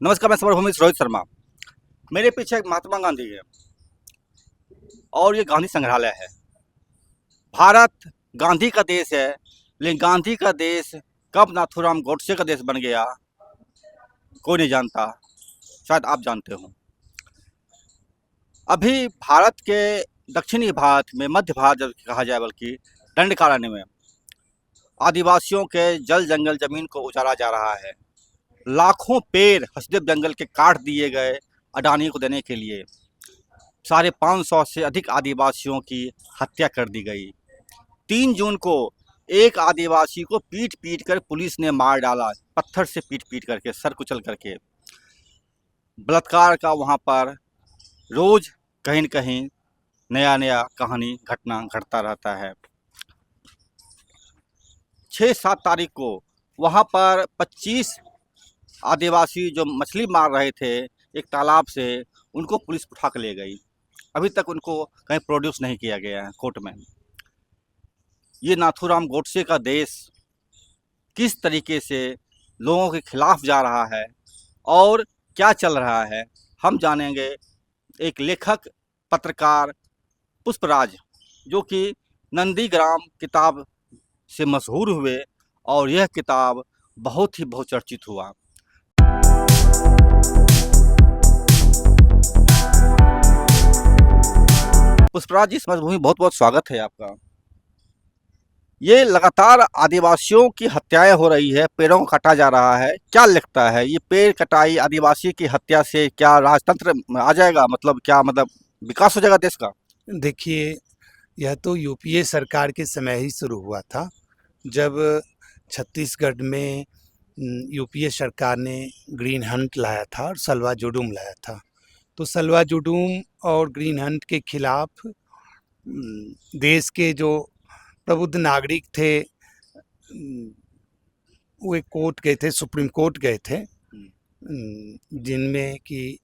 नमस्कार, मैं समरभूमि से रोहित शर्मा। मेरे पीछे एक महात्मा गांधी है और ये गांधी संग्रहालय है। भारत गांधी का देश है, लेकिन गांधी का देश कब नाथूराम गोडसे का देश बन गया कोई नहीं जानता। शायद आप जानते हो। अभी भारत के दक्षिणी भारत में, मध्य भारत जब कहा जाए, बल्कि दंडकारण्य में आदिवासियों के जल जंगल जमीन को उजाड़ा जा रहा है। लाखों पेड़ हसदेव जंगल के काट दिए गए अडानी को देने के लिए। 550 से अधिक आदिवासियों की हत्या कर दी गई। 3 जून को एक आदिवासी को पीट पीट कर पुलिस ने मार डाला, पत्थर से पीट पीट करके, सर कुचल करके। बलात्कार का वहाँ पर रोज कहीं न कहीं नया नया कहानी घटना घटता रहता है। 6-7 तारीख को वहाँ पर 25 आदिवासी जो मछली मार रहे थे एक तालाब से, उनको पुलिस उठा कर ले गई। अभी तक उनको कहीं प्रोड्यूस नहीं किया गया है कोर्ट में। ये नाथूराम गोडसे का देश किस तरीके से लोगों के खिलाफ जा रहा है और क्या चल रहा है, हम जानेंगे। एक लेखक पत्रकार पुष्पराज, जो कि नंदीग्राम किताब से मशहूर हुए, और यह किताब बहुत ही बहुचर्चित हुआ। पुष्पराज जी, समरभूमि बहुत बहुत स्वागत है आपका। ये लगातार आदिवासियों की हत्याएं हो रही है, पेड़ों को काटा जा रहा है। क्या लगता है, ये पेड़ कटाई, आदिवासी की हत्या से क्या राजतंत्र आ जाएगा? मतलब क्या, मतलब विकास हो जाएगा देश का? देखिए, यह तो यूपीए सरकार के समय ही शुरू हुआ था, जब छत्तीसगढ़ में यूपीए सरकार ने ग्रीन हंट लाया था और सलवा जुडूम लाया था। तो सलवा जुडूम और ग्रीन हंट के खिलाफ देश के जो प्रबुद्ध नागरिक थे, वे कोर्ट गए थे, सुप्रीम कोर्ट गए थे, जिनमें कि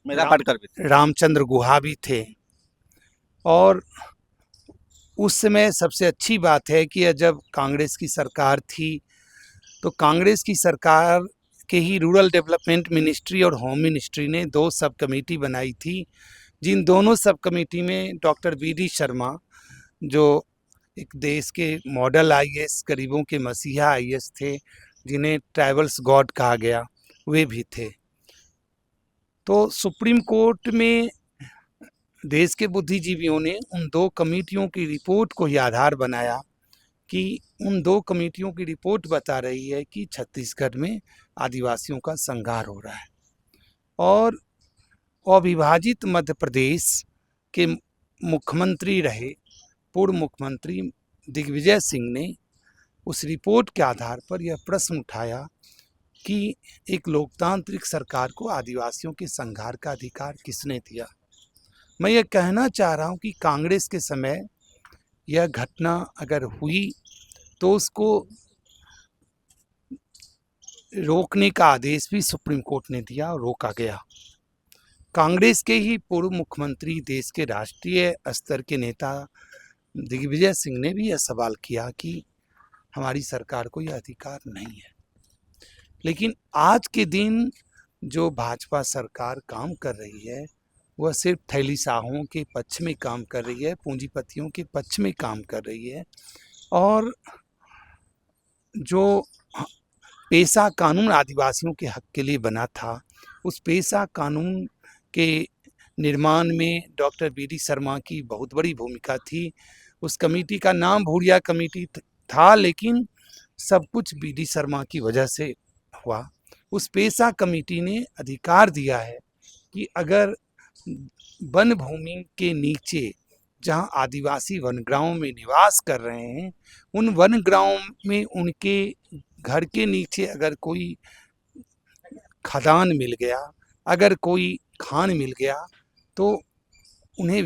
मेरा पाटकर भी थे। रामचंद्र गुहा भी थे। और उस समय सबसे अच्छी बात है कि जब कांग्रेस की सरकार थी, तो कांग्रेस की सरकार के ही रूरल डेवलपमेंट मिनिस्ट्री और होम मिनिस्ट्री ने 2 सब कमेटी बनाई थी, जिन दोनों सब कमेटी में डॉक्टर वी.डी. शर्मा, जो एक देश के मॉडल आईएएस, गरीबों के मसीहा आईएएस थे, जिन्हें ट्राइबल्स गॉड कहा गया, वे भी थे। तो सुप्रीम कोर्ट में देश के बुद्धिजीवियों ने उन 2 कमेटियों की रिपोर्ट को ही आधार बनाया कि उन 2 कमेटियों की रिपोर्ट बता रही है कि छत्तीसगढ़ में आदिवासियों का संहार हो रहा है। और अविभाजित मध्य प्रदेश के मुख्यमंत्री रहे पूर्व मुख्यमंत्री दिग्विजय सिंह ने उस रिपोर्ट के आधार पर यह प्रश्न उठाया कि एक लोकतांत्रिक सरकार को आदिवासियों के संहार का अधिकार किसने दिया। मैं ये कहना चाह रहा हूँ कि कांग्रेस के समय यह घटना अगर हुई तो उसको रोकने का आदेश भी सुप्रीम कोर्ट ने दिया और रोका गया। कांग्रेस के ही पूर्व मुख्यमंत्री, देश के राष्ट्रीय स्तर के नेता दिग्विजय सिंह ने भी यह सवाल किया कि हमारी सरकार को यह अधिकार नहीं है। लेकिन आज के दिन जो भाजपा सरकार काम कर रही है, वह सिर्फ थैलीशाहों के पक्ष में काम कर रही है, पूंजीपतियों के पक्ष में काम कर रही है। और जो पेशा कानून आदिवासियों के हक के लिए बना था, उस पेशा कानून के निर्माण में डॉक्टर वी.डी. शर्मा की बहुत बड़ी भूमिका थी। उस कमेटी का नाम भूरिया कमेटी था, लेकिन सब कुछ वी.डी. शर्मा की वजह से हुआ। उस पेशा कमेटी ने अधिकार दिया है कि अगर वन भूमि के नीचे, जहां आदिवासी वनग्रामों में निवास कर रहे हैं, उन वनग्रामों में उनके घर के नीचे अगर कोई खदान मिल गया, अगर कोई खान मिल गया, तो उन्हें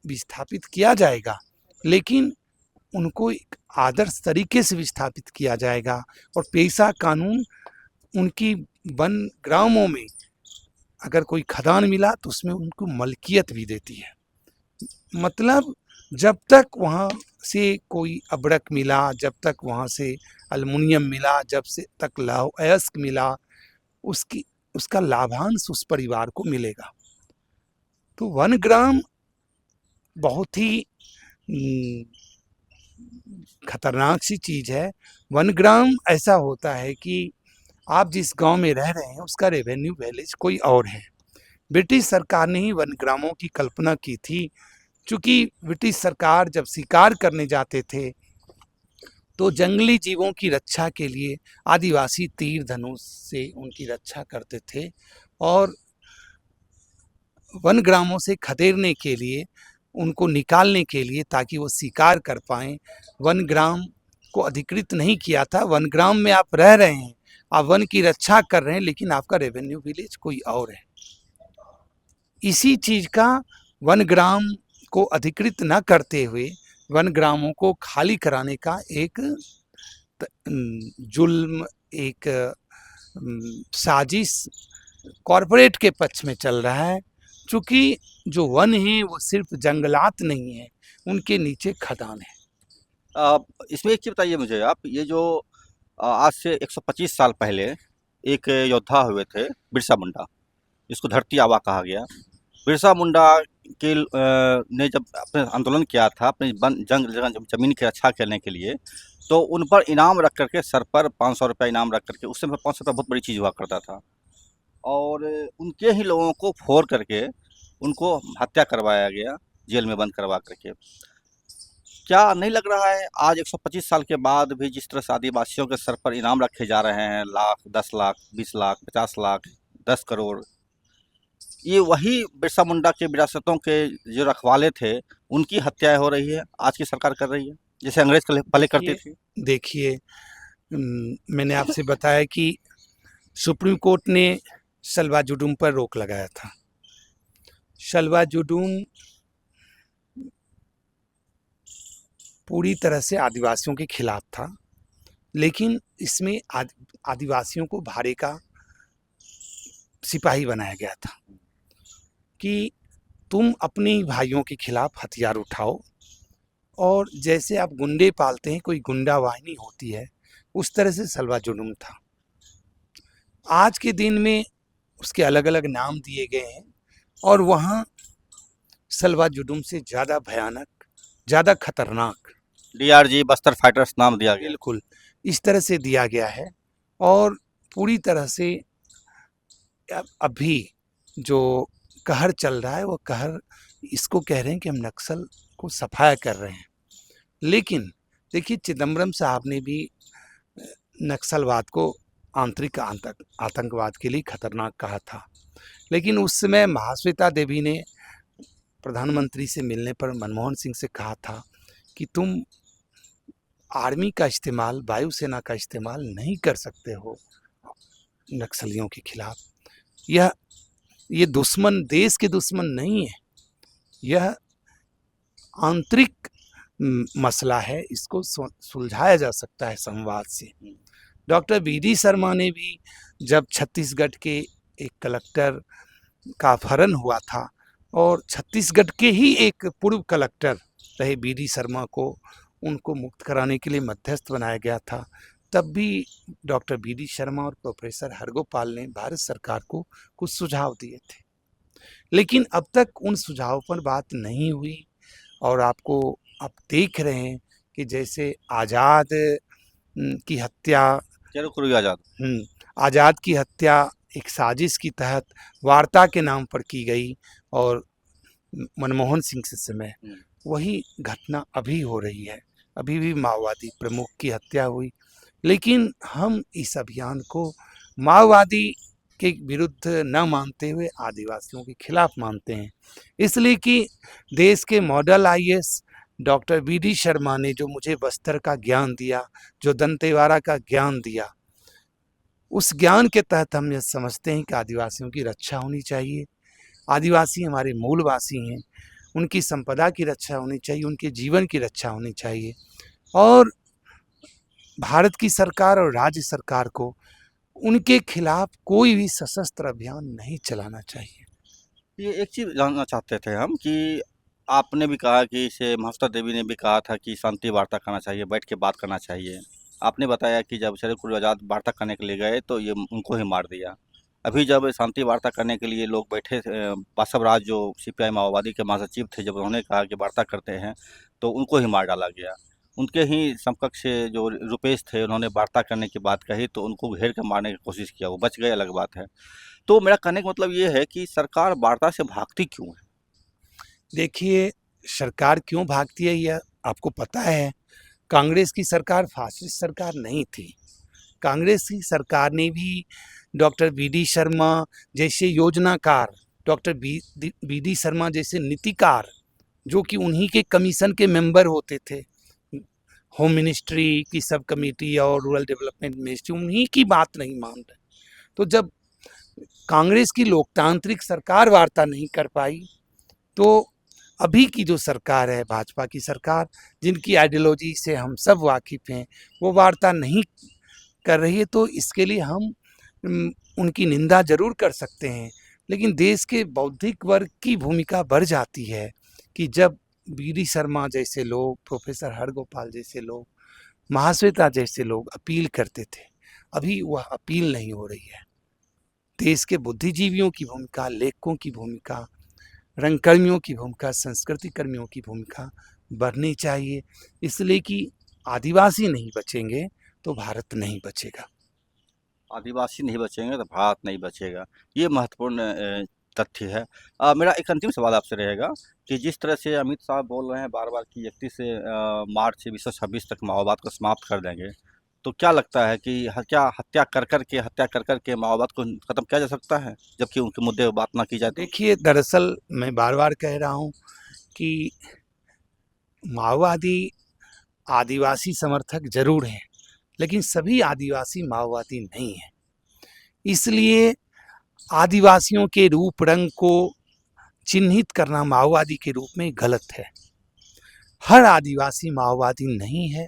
विस्थापित किया जाएगा, लेकिन उनको एक आदर्श तरीके से विस्थापित किया जाएगा। और पेशा कानून उनकी वन ग्रामों में अगर कोई खदान मिला तो उसमें उनको मलकियत भी देती है। मतलब जब तक वहाँ से कोई अब्रक मिला, जब तक वहाँ से एल्युमिनियम मिला, जब से तक लौह अयस्क मिला, उसका लाभांश उस परिवार को मिलेगा। तो वनग्राम बहुत ही खतरनाक सी चीज है। वनग्राम ऐसा होता है कि आप जिस गांव में रह रहे हैं उसका रेवेन्यू विलेज कोई और है। ब्रिटिश सरकार ने ही वनग्रामों की कल्पना की थी, क्योंकि ब्रिटिश सरकार जब शिकार करने जाते थे तो जंगली जीवों की रक्षा के लिए आदिवासी तीर धनुष से उनकी रक्षा करते थे, और वनग्रामों से खदेड़ने के लिए, उनको निकालने के लिए, ताकि वो शिकार कर पाएं, वनग्राम को अधिकृत नहीं किया था। वनग्राम में आप रह रहे हैं, आप वन की रक्षा कर रहे हैं, लेकिन आपका रेवेन्यू विलेज कोई और है। इसी चीज का वनग्राम को अधिकृत न करते हुए वनग्रामों को खाली कराने का एक जुल्म, एक साजिश कॉरपोरेट के पक्ष में चल रहा है। चूंकि जो वन है वो सिर्फ जंगलात नहीं है, उनके नीचे खदान है। इसमें एक चीज़ बताइए मुझे आप, ये जो आज से 125 साल पहले एक योद्धा हुए थे बिरसा मुंडा, जिसको धरती आबा कहा गया। बिरसा मुंडा के ने जब अपने आंदोलन किया था अपनी जमीन की रक्षा करने के लिए, तो उन पर इनाम रख करके, सर पर 500 रुपया इनाम रख करके, उस समय 500 रुपया बहुत बड़ी चीज़ हुआ करता था, और उनके ही लोगों को फोड़ करके उनको हत्या करवाया गया, जेल में बंद करवा करके। क्या नहीं लग रहा है आज 125 साल के बाद भी जिस तरह से आदिवासियों के सर पर इनाम रखे जा रहे हैं, लाख, 10 लाख, 20 लाख, 50 लाख, 10 करोड़, ये वही बिरसा मुंडा के विरासतों के जो रखवाले थे उनकी हत्याएं हो रही है, आज की सरकार कर रही है, जैसे अंग्रेज पहले करते थे। देखिए, मैंने आपसे बताया कि सुप्रीम कोर्ट ने शलवा जुडूम पर रोक लगाया था। शलवा जुडूम पूरी तरह से आदिवासियों के खिलाफ था, लेकिन इसमें आदिवासियों को भारे का सिपाही बनाया गया था कि तुम अपने भाइयों के खिलाफ हथियार उठाओ, और जैसे आप गुंडे पालते हैं, कोई गुंडा वाहिनी होती है, उस तरह से शलवा जुडूम था। आज के दिन में उसके अलग अलग नाम दिए गए हैं, और वहाँ शलवा जुडूम से ज़्यादा भयानक, ज़्यादा खतरनाक डीआरजी बस्तर फाइटर्स नाम दिया गया। बिल्कुल इस तरह से दिया गया है। और पूरी तरह से अभी जो कहर चल रहा है, वो कहर इसको कह रहे हैं कि हम नक्सल को सफाया कर रहे हैं। लेकिन देखिए, चिदम्बरम साहब ने भी नक्सलवाद को आंतरिक आतंकवाद के लिए खतरनाक कहा था, लेकिन उस समय महाश्वेता देवी ने प्रधानमंत्री से मिलने पर मनमोहन सिंह से कहा था कि तुम आर्मी का इस्तेमाल, वायुसेना का इस्तेमाल नहीं कर सकते हो नक्सलियों के खिलाफ। ये दुश्मन देश के दुश्मन नहीं है, यह आंतरिक मसला है, इसको सुलझाया जा सकता है संवाद से। डॉक्टर BD शर्मा ने भी जब छत्तीसगढ़ के एक कलेक्टर का अपहरण हुआ था, और छत्तीसगढ़ के ही एक पूर्व कलेक्टर रहे BD शर्मा को, उनको मुक्त कराने के लिए मध्यस्थ बनाया गया था, तब भी डॉक्टर BD शर्मा और प्रोफेसर हरगोपाल ने भारत सरकार को कुछ सुझाव दिए थे, लेकिन अब तक उन सुझावों पर बात नहीं हुई। और आप देख रहे हैं कि जैसे आज़ाद की हत्या, आज़ाद की हत्या एक साजिश की तहत वार्ता के नाम पर की गई, और मनमोहन सिंह के समय वही घटना अभी हो रही है। अभी भी माओवादी प्रमुख की हत्या हुई, लेकिन हम इस अभियान को माओवादी के विरुद्ध न मानते हुए आदिवासियों के खिलाफ मानते हैं, इसलिए कि देश के model IAS doctor BD Sharma ने जो मुझे बस्तर का ज्ञान दिया, जो दंतेवाड़ा का ज्ञान दिया, उस ज्ञान के तहत हम यह समझते हैं कि आदिवासियों की रक्षा होनी चाहिए। आदिवासी हमारे मूलवासी हैं, उनकी संपदा की रक्षा होनी चाहिए, उनके जीवन की रक्षा होनी चाहिए, और भारत की सरकार और राज्य सरकार को उनके खिलाफ कोई भी सशस्त्र अभियान नहीं चलाना चाहिए। ये एक चीज़ जानना चाहते थे हम कि आपने भी कहा कि इसे महाश्वेता देवी ने भी कहा था कि शांति वार्ता करना चाहिए, बैठ के बात करना चाहिए। आपने बताया कि जब शरद कुल आज़ाद वार्ता करने के लिए गए तो ये उनको ही मार दिया। अभी जब शांति वार्ता करने के लिए लोग बैठे थे, बासवराज जो सीपीआई माओवादी के महासचिव थे, जब उन्होंने कहा कि वार्ता करते हैं तो उनको ही मार डाला गया। उनके ही समकक्ष जो रुपेश थे, उन्होंने वार्ता करने की बात कही तो उनको घेर के मारने की कोशिश किया, वो बच गए, अलग बात है। तो मेरा कहने का मतलब ये है कि सरकार वार्ता से भागती क्यों है? देखिए, सरकार क्यों भागती है यह आपको पता है। कांग्रेस की सरकार फासिस्ट सरकार नहीं थी। कांग्रेस की सरकार ने भी डॉक्टर वी.डी. शर्मा जैसे योजनाकार, डॉक्टर वी.डी. शर्मा जैसे नीतिकार, जो कि उन्हीं के कमीशन के मेंबर होते थे, होम मिनिस्ट्री की सब कमेटी और रूरल डेवलपमेंट मिनिस्ट्री, उन्हीं की बात नहीं मान रहे। तो जब कांग्रेस की लोकतांत्रिक सरकार वार्ता नहीं कर पाई, तो अभी की जो सरकार है, भाजपा की सरकार, जिनकी आइडियोलॉजी से हम सब वाकिफ़ हैं, वो वार्ता नहीं कर रही है। तो इसके लिए हम उनकी निंदा जरूर कर सकते हैं, लेकिन देश के बौद्धिक वर्ग की भूमिका बढ़ जाती है कि जब वी.डी. शर्मा जैसे लोग, प्रोफेसर हरगोपाल जैसे लोग, महाश्वेता जैसे लोग अपील करते थे, अभी वह अपील नहीं हो रही है। देश के बुद्धिजीवियों की भूमिका, लेखकों की भूमिका, रंगकर्मियों की भूमिका, संस्कृति कर्मियों की भूमिका बढ़नी चाहिए, इसलिए कि आदिवासी नहीं बचेंगे तो भारत नहीं बचेगा। आदिवासी नहीं बचेंगे तो भारत नहीं बचेगा, ये महत्वपूर्ण तथ्य है। मेरा एक अंतिम सवाल आपसे रहेगा कि जिस तरह से अमित शाह बोल रहे हैं बार बार कि 31 से मार्च 2026 तक माओवाद को समाप्त कर देंगे, तो क्या लगता है कि क्या हत्या कर कर के माओवाद को ख़त्म किया जा सकता है, जबकि उनके मुद्दे पर बात ना की जाए तो? देखिए, दरअसल मैं बार बार कह रहा हूँ कि माओवादी आदिवासी समर्थक जरूर हैं, लेकिन सभी आदिवासी माओवादी नहीं हैं। इसलिए आदिवासियों के रूप रंग को चिन्हित करना माओवादी के रूप में गलत है। हर आदिवासी माओवादी नहीं है,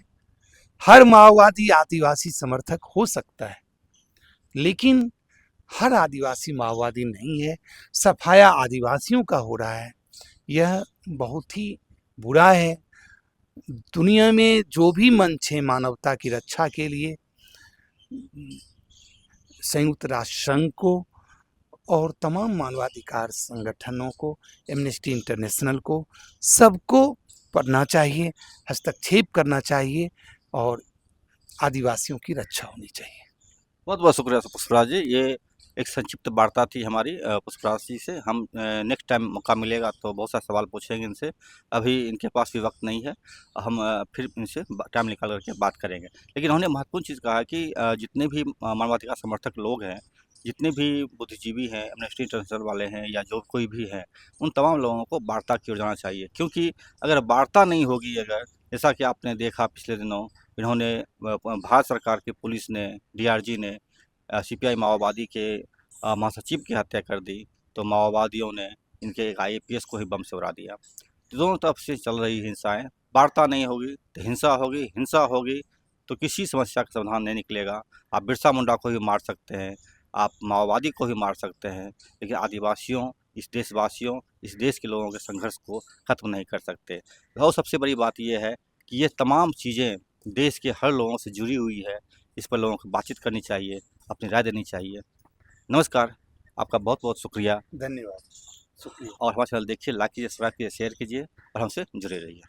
हर माओवादी आदिवासी समर्थक हो सकता है, लेकिन हर आदिवासी माओवादी नहीं है। सफाया आदिवासियों का हो रहा है, यह बहुत ही बुरा है। दुनिया में जो भी मंच है मानवता की रक्षा के लिए, संयुक्त राष्ट्र संघ को और तमाम मानवाधिकार संगठनों को, एमनेस्टी इंटरनेशनल को, सबको पढ़ना चाहिए, हस्तक्षेप करना चाहिए और आदिवासियों की रक्षा होनी चाहिए। बहुत बहुत शुक्रिया पुष्पराज जी, ये एक संक्षिप्त वार्ता थी हमारी पुष्पराज जी से। हम नेक्स्ट टाइम मौका मिलेगा तो बहुत सारे सवाल पूछेंगे इनसे, अभी इनके पास भी वक्त नहीं है, हम फिर इनसे टाइम निकाल करके बात करेंगे। लेकिन उन्होंने महत्वपूर्ण चीज़ कहा है कि जितने भी मानवाधिकार समर्थक लोग हैं, जितने भी बुद्धिजीवी हैं, एमनेस्टी इंटरनेशनल वाले हैं या जो कोई भी हैं, उन तमाम लोगों को वार्ता की ओर जाना चाहिए, क्योंकि अगर वार्ता नहीं होगी, अगर जैसा कि आपने देखा पिछले दिनों इन्होंने भारत सरकार की पुलिस ने, डीआरजी ने सीपीआई माओवादी के महासचिव की हत्या कर दी, तो माओवादियों ने इनके एक आईपीएस को ही बम से उड़ा दिया। तो दोनों तरफ से चल रही हिंसाएं, वार्ता नहीं होगी तो हिंसा होगी तो किसी समस्या का समाधान नहीं निकलेगा। आप बिरसा मुंडा को भी मार सकते हैं, आप माओवादी को भी मार सकते हैं, लेकिन आदिवासियों, इस देशवासियों, इस देश के लोगों के संघर्ष को ख़त्म नहीं कर सकते। और सबसे बड़ी बात यह है कि ये तमाम चीज़ें देश के हर लोगों से जुड़ी हुई है, इस पर लोगों को बातचीत करनी चाहिए, अपनी राय देनी चाहिए। नमस्कार, आपका बहुत बहुत शुक्रिया। धन्यवाद, शुक्रिया। और हमारा चैनल देखिए, लाइक कीजिए, सब्सक्राइब कीजिए, शेयर कीजिए और हमसे जुड़े रहिए।